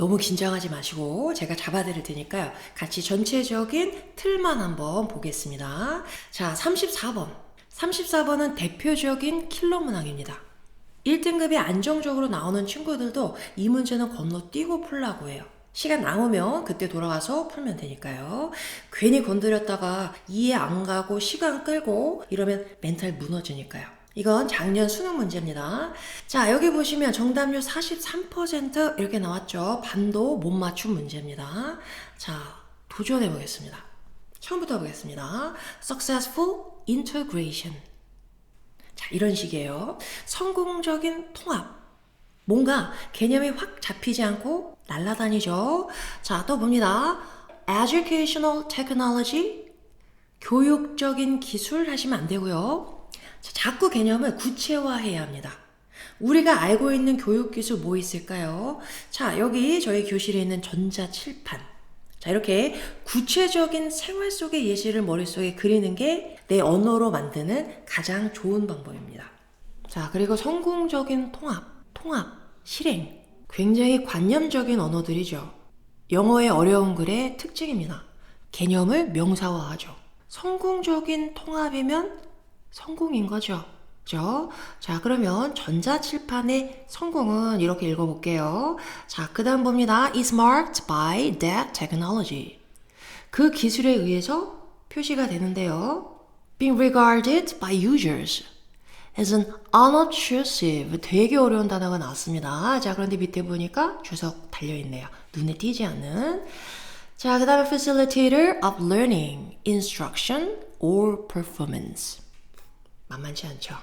너무 긴장하지 마시고 제가 잡아드릴 테니까요. 같이 전체적인 틀만 한번 보겠습니다. 자, 34번. 34번은 대표적인 킬러 문항입니다. 1등급이 안정적으로 나오는 친구들도 이 문제는 건너뛰고 풀라고 해요. 시간 남으면 그때 돌아와서 풀면 되니까요. 괜히 건드렸다가 이해 안 가고 시간 끌고 이러면 멘탈 무너지니까요. 이건 작년 수능 문제입니다. 자, 여기 보시면 정답률 43% 이렇게 나왔죠. 반도 못 맞춘 문제입니다. 자, 도전해 보겠습니다. 처음부터 보겠습니다. Successful integration. 자, 이런 식이에요. 성공적인 통합. 뭔가 개념이 확 잡히지 않고 날아다니죠. 자, 또 봅니다. Educational technology. 교육적인 기술 하시면 안 되고요. 자, 자꾸 개념을 구체화해야 합니다. 우리가 알고 있는 교육기술 뭐 있을까요? 자, 여기 저희 교실에 있는 전자칠판. 자, 이렇게 구체적인 생활 속의 예시를 머릿속에 그리는 게 내 언어로 만드는 가장 좋은 방법입니다. 자, 그리고 성공적인 통합, 실행. 굉장히 관념적인 언어들이죠. 영어의 어려운 글의 특징입니다. 개념을 명사화하죠. 성공적인 통합이면 성공인 거죠. 그죠? 자, 그러면 전자칠판의 성공은 이렇게 읽어볼게요. 자, 그 다음 봅니다. is marked by that technology. 그 기술에 의해서 표시가 되는데요. being regarded by users as an unobtrusive. 되게 어려운 단어가 나왔습니다. 자, 그런데 밑에 보니까 주석 달려있네요. 눈에 띄지 않는. 자, 그 다음에 facilitator of learning, instruction, or performance. 만만치 않죠.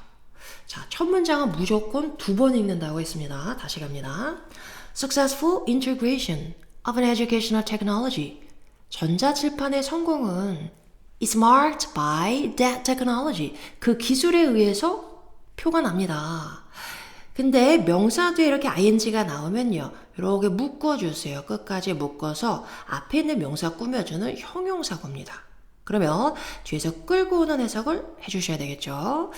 자, 첫 문장은 무조건 2번 읽는다고 했습니다. 다시 갑니다. Successful integration of an educational technology. 전자칠판의 성공은 is marked by that technology. 그 기술에 의해서 표가 납니다. 근데 명사 뒤에 이렇게 ing가 나오면요. 이렇게 묶어주세요. 끝까지 묶어서 앞에 있는 명사 꾸며주는 형용사구입니다. 그러면 뒤에서 끌고 오는 해석을 해주셔야 되겠죠.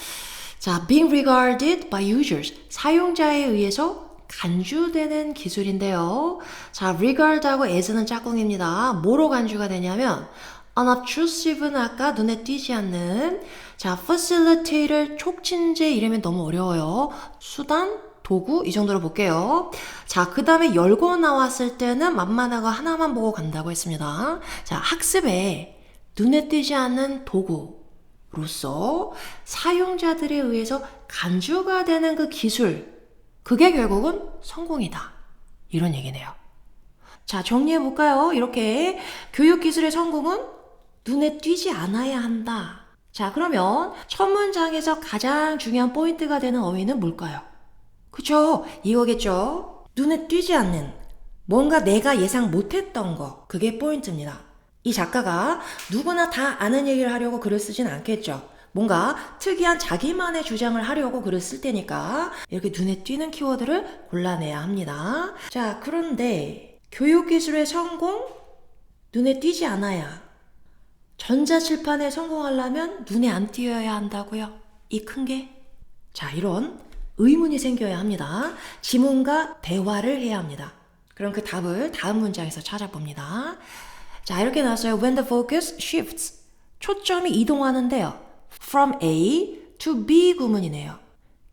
자, being regarded by users. 사용자에 의해서 간주되는 기술인데요. 자, regard하고 as는 짝꿍입니다. 뭐로 간주가 되냐면 unobtrusive는 아까 눈에 띄지 않는. 자, facilitator, 촉진제 이러면 너무 어려워요. 수단, 도구 이 정도로 볼게요. 자, 그 다음에 열고 나왔을 때는 만만하고 하나만 보고 간다고 했습니다. 자, 학습에 눈에 띄지 않는 도구로서 사용자들에 의해서 간주가 되는 그 기술, 그게 결국은 성공이다. 이런 얘기네요. 자, 정리해볼까요? 이렇게 교육기술의 성공은 눈에 띄지 않아야 한다. 자, 그러면 첫 문장에서 가장 중요한 포인트가 되는 어휘는 뭘까요? 그쵸? 이거겠죠? 눈에 띄지 않는, 뭔가 내가 예상 못했던 거, 그게 포인트입니다. 이 작가가 누구나 다 아는 얘기를 하려고 글을 쓰진 않겠죠. 뭔가 특이한 자기만의 주장을 하려고 글을 쓸 테니까 이렇게 눈에 띄는 키워드를 골라내야 합니다. 자, 그런데 교육기술의 성공? 눈에 띄지 않아야. 전자칠판에 성공하려면 눈에 안 띄어야 한다고요? 이 큰 게? 자, 이런 의문이 생겨야 합니다. 지문과 대화를 해야 합니다. 그럼 그 답을 다음 문장에서 찾아봅니다. 자, 이렇게 나왔어요. When the focus shifts. 초점이 이동하는데요. From A to B 구문이네요.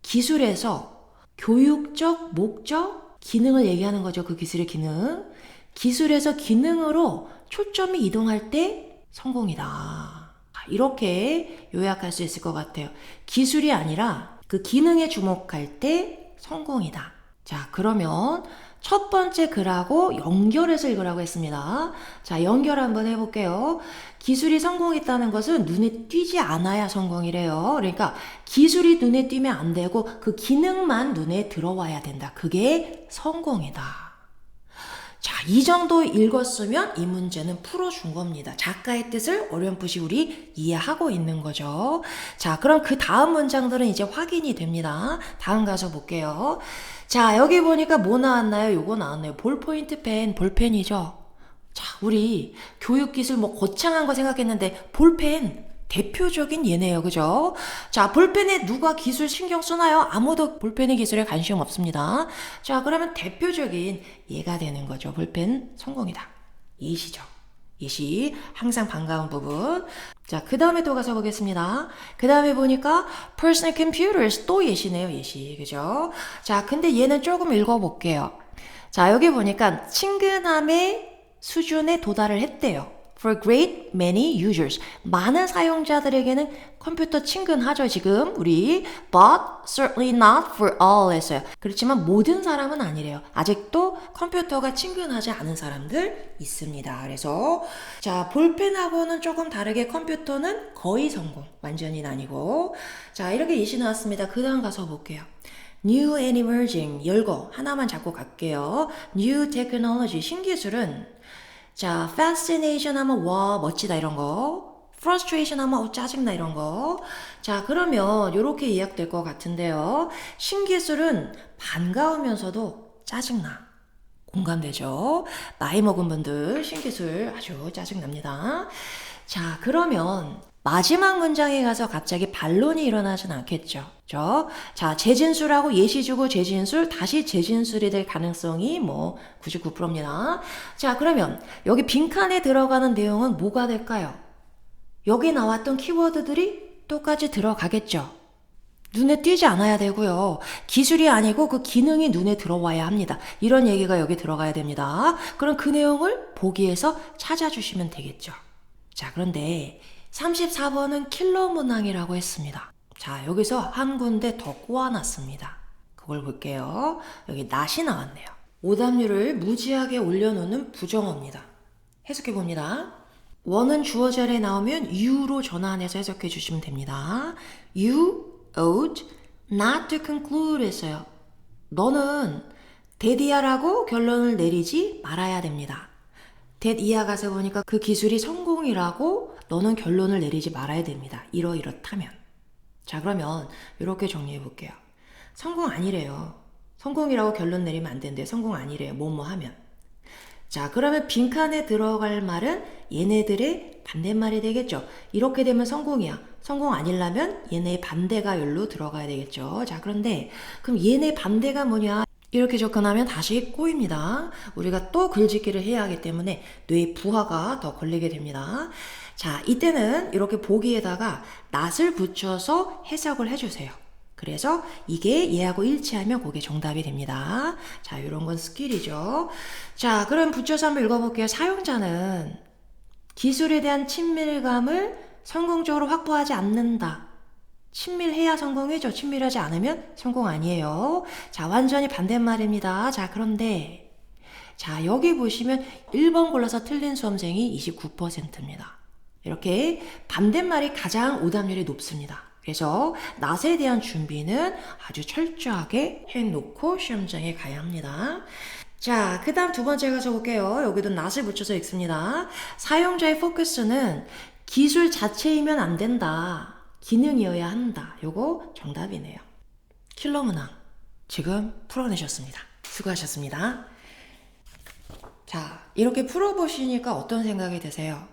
기술에서 교육적 목적, 기능을 얘기하는 거죠. 그 기술의 기능. 기술에서 기능으로 초점이 이동할 때 성공이다. 이렇게 요약할 수 있을 것 같아요. 기술이 아니라 그 기능에 주목할 때 성공이다. 자, 그러면 첫 번째 글하고 연결해서 읽으라고 했습니다. 자, 연결 한번 해볼게요. 기술이 성공했다는 것은 눈에 띄지 않아야 성공이래요. 그러니까 기술이 눈에 띄면 안 되고 그 기능만 눈에 들어와야 된다. 그게 성공이다. 자, 이 정도 읽었으면 이 문제는 풀어준 겁니다. 작가의 뜻을 어렴풋이 우리 이해하고 있는 거죠. 자, 그럼 그 다음 문장들은 이제 확인이 됩니다. 다음 가서 볼게요. 자, 여기 보니까 뭐 나왔나요? 요거 나왔네요. 볼포인트 펜, 볼펜이죠. 자, 우리 교육기술 뭐 거창한 거 생각했는데 볼펜 대표적인 얘네요. 그죠? 자, 볼펜에 누가 기술 신경 쓰나요? 아무도 볼펜의 기술에 관심 없습니다. 자, 그러면 대표적인 얘가 되는 거죠. 볼펜 성공이다. 예시죠. 예시. 항상 반가운 부분. 자, 그 다음에 또 가서 보겠습니다. 그 다음에 보니까 personal computers 또 예시네요. 예시. 그죠? 자, 근데 얘는 조금 읽어볼게요. 자, 여기 보니까 친근함의 수준에 도달을 했대요. For great many users. 많은 사용자들에게는 컴퓨터 친근하죠, 지금. 우리. But certainly not for all 했어요. 그렇지만 모든 사람은 아니래요. 아직도 컴퓨터가 친근하지 않은 사람들 있습니다. 그래서 자, 볼펜하고는 조금 다르게 컴퓨터는 거의 성공. 완전히 아니고. 자, 이렇게 예시 나왔습니다. 그 다음 가서 볼게요. New and emerging. 열거. 하나만 잡고 갈게요. New technology. 신기술은 자, fascination 하면 와 멋지다 이런 거, frustration 하면 짜증나 이런 거. 자, 그러면 이렇게 요약될 것 같은데요. 신기술은 반가우면서도 짜증나. 공감되죠? 나이 먹은 분들 신기술 아주 짜증납니다. 자, 그러면 마지막 문장에 가서 갑자기 반론이 일어나진 않겠죠. 그죠? 자, 재진술하고 예시 주고 재진술, 다시 재진술이 될 가능성이 뭐 99%입니다. 자, 그러면 여기 빈칸에 들어가는 내용은 뭐가 될까요? 여기 나왔던 키워드들이 똑같이 들어가겠죠. 눈에 띄지 않아야 되고요. 기술이 아니고 그 기능이 눈에 들어와야 합니다. 이런 얘기가 여기 들어가야 됩니다. 그럼 그 내용을 보기에서 찾아주시면 되겠죠. 자, 그런데 34번은 킬러 문항이라고 했습니다. 자, 여기서 한 군데 더 꼬아놨습니다. 그걸 볼게요. 여기 not이 나왔네요. 오답률을 무지하게 올려놓는 부정어입니다. 해석해봅니다. 원은 주어 자리에 나오면 you로 전환해서 해석해 주시면 됩니다. You ought not to conclude 했어요. 너는 that이야라고 결론을 내리지 말아야 됩니다. that 이하 가서 보니까 그 기술이 성공이라고 너는 결론을 내리지 말아야 됩니다. 이렇다면. 자, 그러면 이렇게 정리해 볼게요. 성공 아니래요. 성공이라고 결론 내리면 안 된대요. 성공 아니래요. 뭐뭐 하면. 자, 그러면 빈칸에 들어갈 말은 얘네들의 반대말이 되겠죠. 이렇게 되면 성공이야. 성공 아니려면 얘네의 반대가 여기로 들어가야 되겠죠. 자, 그런데 그럼 얘네 반대가 뭐냐? 이렇게 접근하면 다시 꼬입니다. 우리가 또 글짓기를 해야 하기 때문에 뇌에 부하가 더 걸리게 됩니다. 자, 이때는 이렇게 보기에다가 not을 붙여서 해석을 해주세요. 그래서 이게 얘하고 일치하면 그게 정답이 됩니다. 자, 이런 건 스킬이죠. 자, 그럼 붙여서 한번 읽어볼게요. 사용자는 기술에 대한 친밀감을 성공적으로 확보하지 않는다. 친밀해야 성공이죠. 친밀하지 않으면 성공 아니에요. 자, 완전히 반대말입니다. 자, 그런데 자, 여기 보시면 1번 골라서 틀린 수험생이 29%입니다. 이렇게 반대말이 가장 오답률이 높습니다. 그래서 not에 대한 준비는 아주 철저하게 해놓고 시험장에 가야 합니다. 자, 그 다음 두 번째 가서 볼게요. 여기도 not을 붙여서 읽습니다. 사용자의 포커스는 기술 자체이면 안 된다. 기능이어야 한다. 요거 정답이네요. 킬러 문항 지금 풀어내셨습니다. 수고하셨습니다. 자, 이렇게 풀어보시니까 어떤 생각이 드세요?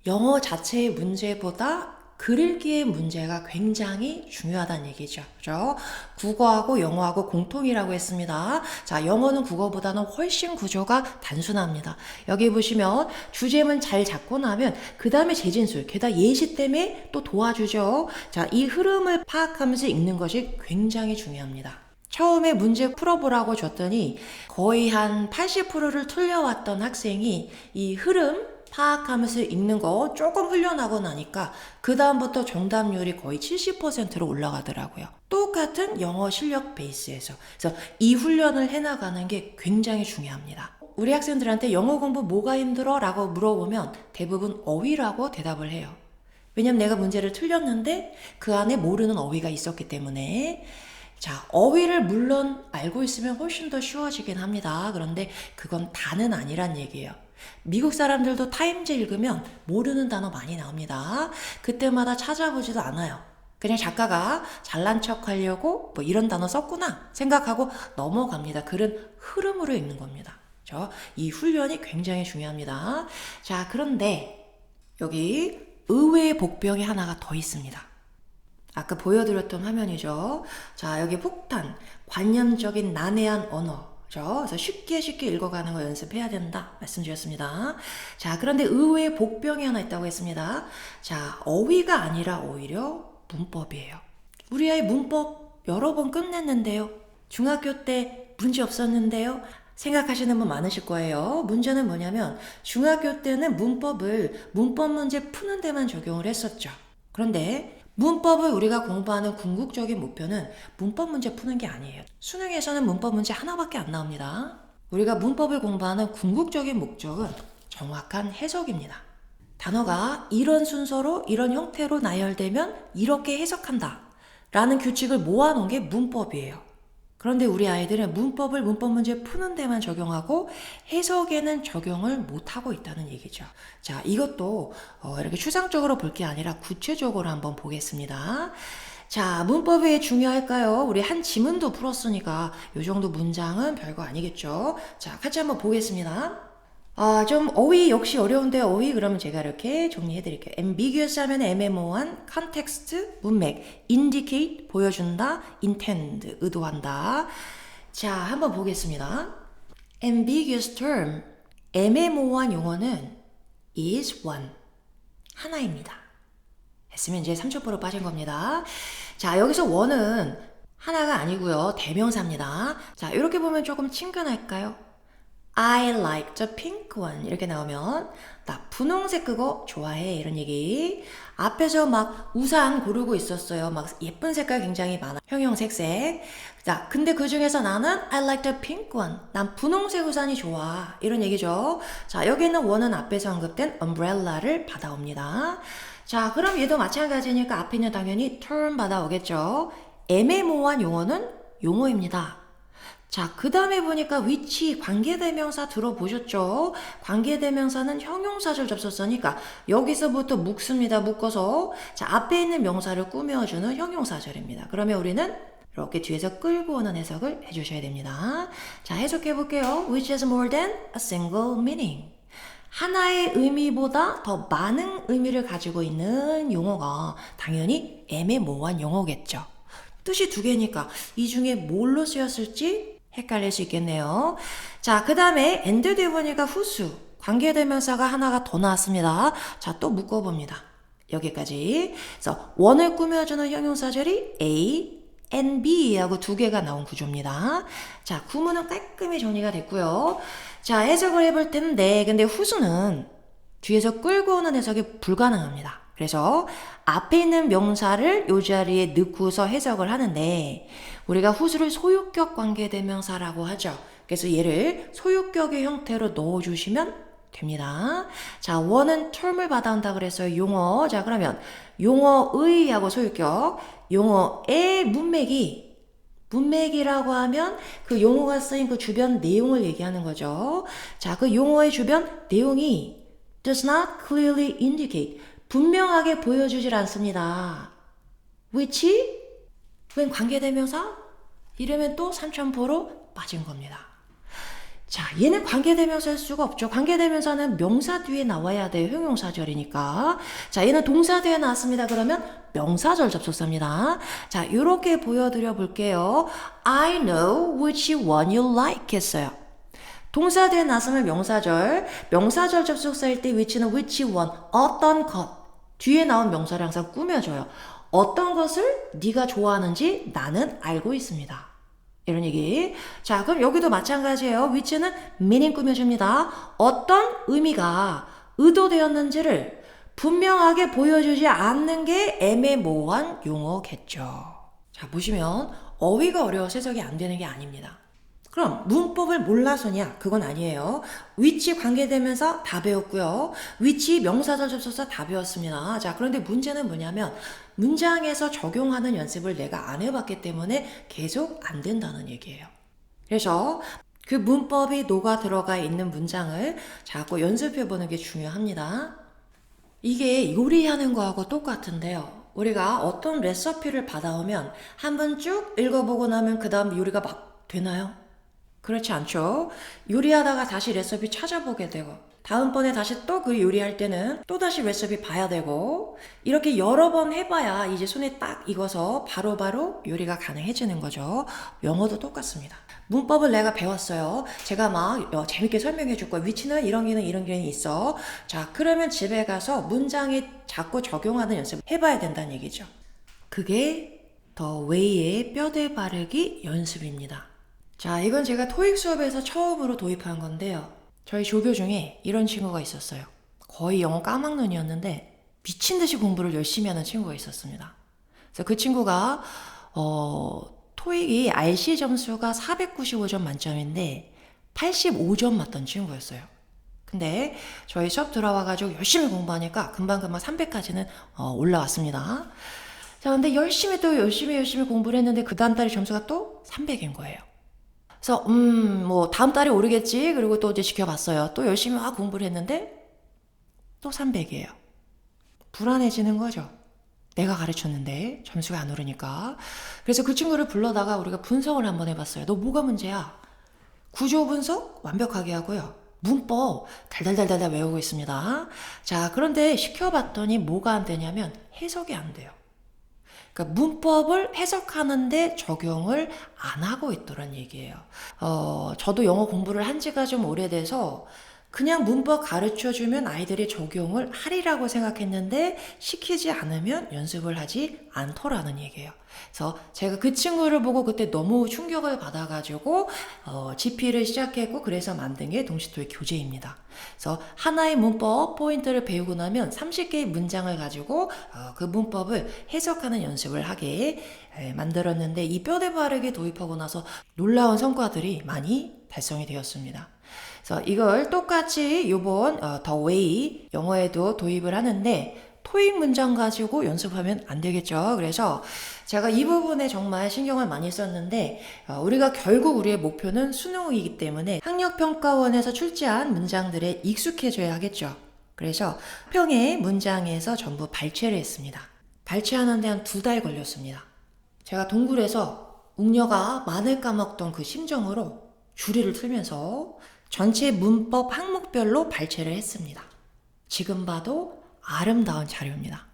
영어 자체의 문제보다 글읽기의 문제가 굉장히 중요하다는 얘기죠. 그죠? 국어하고 영어하고 공통이라고 했습니다. 자, 영어는 국어보다는 훨씬 구조가 단순합니다. 여기 보시면 주제문 잘 잡고 나면 그 다음에 재진술, 게다가 예시 때문에 또 도와주죠. 자, 이 흐름을 파악하면서 읽는 것이 굉장히 중요합니다. 처음에 문제 풀어보라고 줬더니 거의 한 80%를 틀려왔던 학생이 이 흐름 파악하면서 읽는 거 조금 훈련하고 나니까 그 다음부터 정답률이 거의 70%로 올라가더라고요. 똑같은 영어 실력 베이스에서. 그래서 이 훈련을 해나가는 게 굉장히 중요합니다. 우리 학생들한테 영어 공부 뭐가 힘들어? 라고 물어보면 대부분 어휘라고 대답을 해요. 왜냐면 내가 문제를 틀렸는데 그 안에 모르는 어휘가 있었기 때문에. 자, 어휘를 물론 알고 있으면 훨씬 더 쉬워지긴 합니다. 그런데 그건 다는 아니란 얘기예요. 미국 사람들도 타임즈 읽으면 모르는 단어 많이 나옵니다. 그때마다 찾아보지도 않아요. 그냥 작가가 잘난 척 하려고 뭐 이런 단어 썼구나 생각하고 넘어갑니다. 글은 흐름으로 읽는 겁니다. 이 훈련이 굉장히 중요합니다. 자, 그런데 여기 의외의 복병이 하나가 더 있습니다. 아까 보여드렸던 화면이죠. 자, 여기 폭탄, 관념적인 난해한 언어. 그래서 쉽게 읽어가는 거 연습해야 된다 말씀드렸습니다. 자, 그런데 의외의 복병이 하나 있다고 했습니다. 자, 어휘가 아니라 오히려 문법이에요. 우리 아이 문법 여러 번 끝냈는데요. 중학교 때 문제 없었는데요. 생각하시는 분 많으실 거예요. 문제는 뭐냐면 중학교 때는 문법을 문법 문제 푸는 데만 적용을 했었죠. 그런데 문법을 우리가 공부하는 궁극적인 목표는 문법 문제 푸는 게 아니에요. 수능에서는 문법 문제 하나밖에 안 나옵니다. 우리가 문법을 공부하는 궁극적인 목적은 정확한 해석입니다. 단어가 이런 순서로 이런 형태로 나열되면 이렇게 해석한다 라는 규칙을 모아놓은 게 문법이에요. 그런데 우리 아이들은 문법을 문법 문제 푸는 데만 적용하고 해석에는 적용을 못하고 있다는 얘기죠. 자, 이것도 이렇게 추상적으로 볼 게 아니라 구체적으로 한번 보겠습니다. 자, 문법이 왜 중요할까요? 우리 한 지문도 풀었으니까 이 정도 문장은 별거 아니겠죠. 자, 같이 한번 보겠습니다. 좀 어휘 역시 어려운데 어휘 그러면 제가 이렇게 정리해 드릴게요. ambiguous 하면 애매모호한, context 문맥, indicate 보여준다, intend 의도한다. 자, 한번 보겠습니다. ambiguous term 애매모호한 용어는 is one 하나입니다. 했으면 이제 3초포로 빠진 겁니다. 자, 여기서 one은 하나가 아니고요. 대명사입니다. 자, 이렇게 보면 조금 친근할까요? I like the pink one 이렇게 나오면 나 분홍색 그거 좋아해 이런 얘기. 앞에서 막 우산 고르고 있었어요. 막 예쁜 색깔 굉장히 많아. 형형색색. 자, 근데 그 중에서 나는 I like the pink one. 난 분홍색 우산이 좋아. 이런 얘기죠. 자, 여기는 one은 앞에서 언급된 umbrella를 받아옵니다. 자, 그럼 얘도 마찬가지니까 앞에는 당연히 term 받아오겠죠. 애매모호한 용어는 용어입니다. 자, 그 다음에 보니까 which 관계대명사 들어보셨죠? 관계대명사는 형용사절 접속사니까 여기서부터 묶습니다. 묶어서 자, 앞에 있는 명사를 꾸며주는 형용사절입니다. 그러면 우리는 이렇게 뒤에서 끌고 오는 해석을 해주셔야 됩니다. 자, 해석해 볼게요. Which has more than a single meaning. 하나의 의미보다 더 많은 의미를 가지고 있는 용어가 당연히 애매모호한 용어겠죠. 뜻이 두 개니까 이 중에 뭘로 쓰였을지 헷갈릴 수 있겠네요. 자, 그 다음에 and 뒤에 보니까 후수 관계대명사가 하나가 더 나왔습니다. 자, 또 묶어봅니다. 여기까지. 그래서 원을 꾸며주는 형용사절이 A, and B 하고 두 개가 나온 구조입니다. 자, 구문은 깔끔히 정리가 됐고요. 자, 해석을 해볼 텐데 근데 후수는 뒤에서 끌고 오는 해석이 불가능합니다. 그래서 앞에 있는 명사를 이 자리에 넣고서 해석을 하는데 우리가 후수를 소유격 관계대명사라고 하죠. 그래서 얘를 소유격의 형태로 넣어주시면 됩니다. 자, 원은 term을 받아온다 그랬어요. 용어. 자, 그러면 용어의 하고 소유격. 용어의 문맥이라고 하면 그 용어가 쓰인 그 주변 내용을 얘기하는 거죠. 자, 그 용어의 주변 내용이 does not clearly indicate 분명하게 보여주질 않습니다. which? 웬 관계대명사? 이러면 또 3,000%로 빠진 겁니다. 자, 얘는 관계대명사일 수가 없죠. 관계대명사는 명사 뒤에 나와야 돼요. 형용사절이니까. 자, 얘는 동사 뒤에 나왔습니다. 그러면 명사절 접속사입니다. 자, 이렇게 보여드려 볼게요. I know which one you like 했어요. 동사 뒤에 나왔으면 명사절. 명사절 접속사일 때 which는 which one, 어떤 것. 뒤에 나온 명사를 항상 꾸며줘요. 어떤 것을 네가 좋아하는지 나는 알고 있습니다. 이런 얘기. 자, 그럼 여기도 마찬가지예요. which는 meaning 꾸며줍니다. 어떤 의미가 의도되었는지를 분명하게 보여주지 않는 게 애매모호한 용어겠죠. 자, 보시면 어휘가 어려워서 해석이 안 되는 게 아닙니다. 그럼 문법을 몰라서냐? 그건 아니에요. which 관계대명사 다 배웠고요. which 명사절 접속사 다 배웠습니다. 자, 그런데 문제는 뭐냐면 문장에서 적용하는 연습을 내가 안 해봤기 때문에 계속 안 된다는 얘기예요. 그래서 그 문법이 녹아 들어가 있는 문장을 자꾸 연습해보는 게 중요합니다. 이게 요리하는 거하고 똑같은데요. 우리가 어떤 레시피를 받아오면 한번 쭉 읽어보고 나면 그 다음 요리가 막 되나요? 그렇지 않죠? 요리하다가 다시 레시피 찾아보게 되고, 다음번에 다시 또 그 요리할 때는 또 다시 레시피 봐야 되고, 이렇게 여러 번 해봐야 이제 손에 딱 익어서 바로바로 요리가 가능해지는 거죠. 영어도 똑같습니다. 문법을 내가 배웠어요. 제가 막 재밌게 설명해 줄 거야. 위치는 이런 기능, 이런 기능이 있어. 자, 그러면 집에 가서 문장에 자꾸 적용하는 연습 해봐야 된다는 얘기죠. 그게 더 웨이의 뼈대 바르기 연습입니다. 자, 이건 제가 토익 수업에서 처음으로 도입한 건데요. 저희 조교 중에 이런 친구가 있었어요. 거의 영어 까막눈이었는데 미친 듯이 공부를 열심히 하는 친구가 있었습니다. 그래서 그 친구가 토익이 RC 점수가 495점 만점인데 85점 맞던 친구였어요. 근데 저희 수업 들어와가지고 열심히 공부하니까 금방금방 300까지는 올라왔습니다. 자, 근데 열심히 공부를 했는데 그 다음 달에 점수가 또 300인 거예요. 그래서 뭐 다음 달에 오르겠지. 그리고 또 이제 지켜봤어요. 또 열심히 막 공부를 했는데 또 300이에요. 불안해지는 거죠. 내가 가르쳤는데 점수가 안 오르니까. 그래서 그 친구를 불러다가 우리가 분석을 한번 해봤어요. 너 뭐가 문제야? 구조 분석 완벽하게 하고요. 문법 달달달달 외우고 있습니다. 자, 그런데 시켜봤더니 뭐가 안 되냐면 해석이 안 돼요. 그러니까 문법을 해석하는데 적용을 안 하고 있더란 얘기예요. 저도 영어 공부를 한 지가 좀 오래돼서 그냥 문법 가르쳐주면 아이들이 적용을 하리라고 생각했는데 시키지 않으면 연습을 하지 않더라는 얘기예요. 그래서 제가 그 친구를 보고 그때 너무 충격을 받아가지고 GP를 시작했고 그래서 만든 게 동시토익 교재입니다. 그래서 하나의 문법 포인트를 배우고 나면 30개의 문장을 가지고 그 문법을 해석하는 연습을 하게 만들었는데 이 뼈대 바르게 도입하고 나서 놀라운 성과들이 많이 달성이 되었습니다. 그래서 이걸 똑같이 요번 더 웨이 영어에도 도입을 하는데 토익 문장 가지고 연습하면 안 되겠죠. 그래서 제가 이 부분에 정말 신경을 많이 썼는데 우리가 결국 우리의 목표는 수능이기 때문에 학력평가원에서 출제한 문장들에 익숙해져야 하겠죠. 그래서 평의 문장에서 전부 발췌를 했습니다. 발췌하는데 한 2달 걸렸습니다. 제가 동굴에서 웅녀가 마늘 까먹던 그 심정으로 주리를 틀면서 전체 문법 항목별로 발췌를 했습니다. 지금 봐도 아름다운 자료입니다.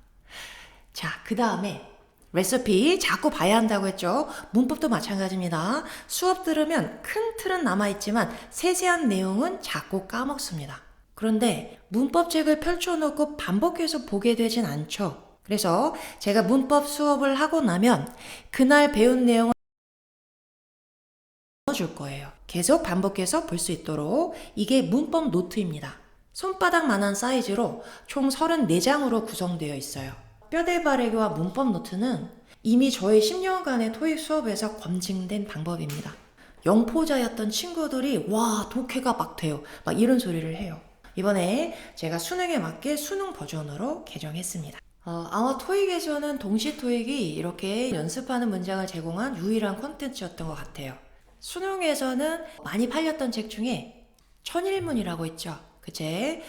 자, 그 다음에 레시피 자꾸 봐야 한다고 했죠. 문법도 마찬가지입니다. 수업 들으면 큰 틀은 남아있지만 세세한 내용은 자꾸 까먹습니다. 그런데 문법책을 펼쳐놓고 반복해서 보게 되진 않죠. 그래서 제가 문법 수업을 하고 나면 그날 배운 내용을 줄 거예요. 계속 반복해서 볼 수 있도록 이게 문법 노트입니다. 손바닥만한 사이즈로 총 34장으로 구성되어 있어요. 뼈대 바르기와 문법 노트는 이미 저의 10년간의 토익 수업에서 검증된 방법입니다. 영포자였던 친구들이 와 독해가 막 돼요. 막 이런 소리를 해요. 이번에 제가 수능에 맞게 수능 버전으로 개정했습니다. 아마 토익에서는 동시 토익이 이렇게 연습하는 문장을 제공한 유일한 콘텐츠였던 것 같아요. 수능에서는 많이 팔렸던 책 중에 천일문이라고 있죠. 그 책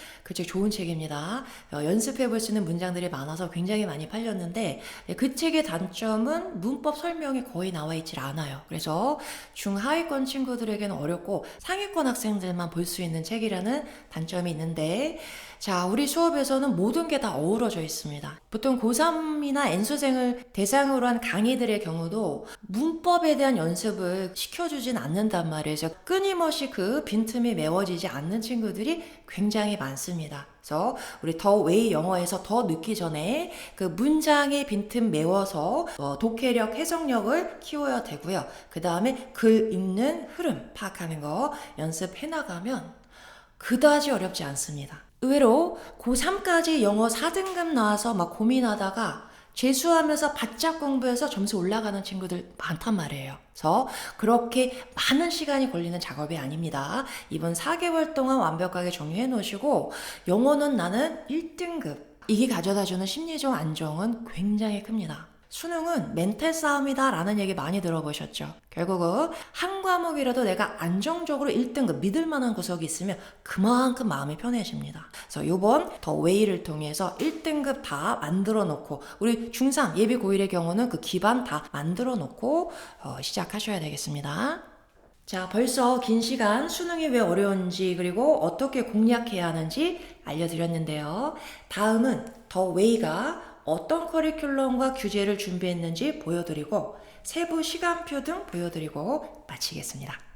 좋은 책입니다. 연습해 볼 수 있는 문장들이 많아서 굉장히 많이 팔렸는데 그 책의 단점은 문법 설명이 거의 나와 있질 않아요. 그래서 중하위권 친구들에게는 어렵고 상위권 학생들만 볼 수 있는 책이라는 단점이 있는데 자, 우리 수업에서는 모든 게 다 어우러져 있습니다. 보통 고3이나 N수생을 대상으로 한 강의들의 경우도 문법에 대한 연습을 시켜주진 않는단 말이에요. 그래서 끊임없이 그 빈틈이 메워지지 않는 친구들이 굉장히 많습니다. 그래서 우리 더 웨이 영어에서 더 늦기 전에 그 문장의 빈틈 메워서 독해력, 해석력을 키워야 되고요. 그 다음에 글 읽는 흐름 파악하는 거 연습해 나가면 그다지 어렵지 않습니다. 의외로 고3까지 영어 4등급 나와서 막 고민하다가 재수하면서 바짝 공부해서 점수 올라가는 친구들 많단 말이에요. 그래서 그렇게 많은 시간이 걸리는 작업이 아닙니다. 이번 4개월 동안 완벽하게 정리해 놓으시고 영어는 나는 1등급. 이게 가져다주는 심리적 안정은 굉장히 큽니다. 수능은 멘탈 싸움이다 라는 얘기 많이 들어보셨죠? 결국은 한 과목이라도 내가 안정적으로 1등급 믿을 만한 구석이 있으면 그만큼 마음이 편해집니다. 그래서 요번 더 웨이를 통해서 1등급 다 만들어 놓고 우리 중3 예비 고1의 경우는 그 기반 다 만들어 놓고 시작하셔야 되겠습니다. 자, 벌써 긴 시간 수능이 왜 어려운지 그리고 어떻게 공략해야 하는지 알려드렸는데요. 다음은 더 웨이가 어떤 커리큘럼과 규제를 준비했는지 보여드리고 세부 시간표 등 보여드리고 마치겠습니다.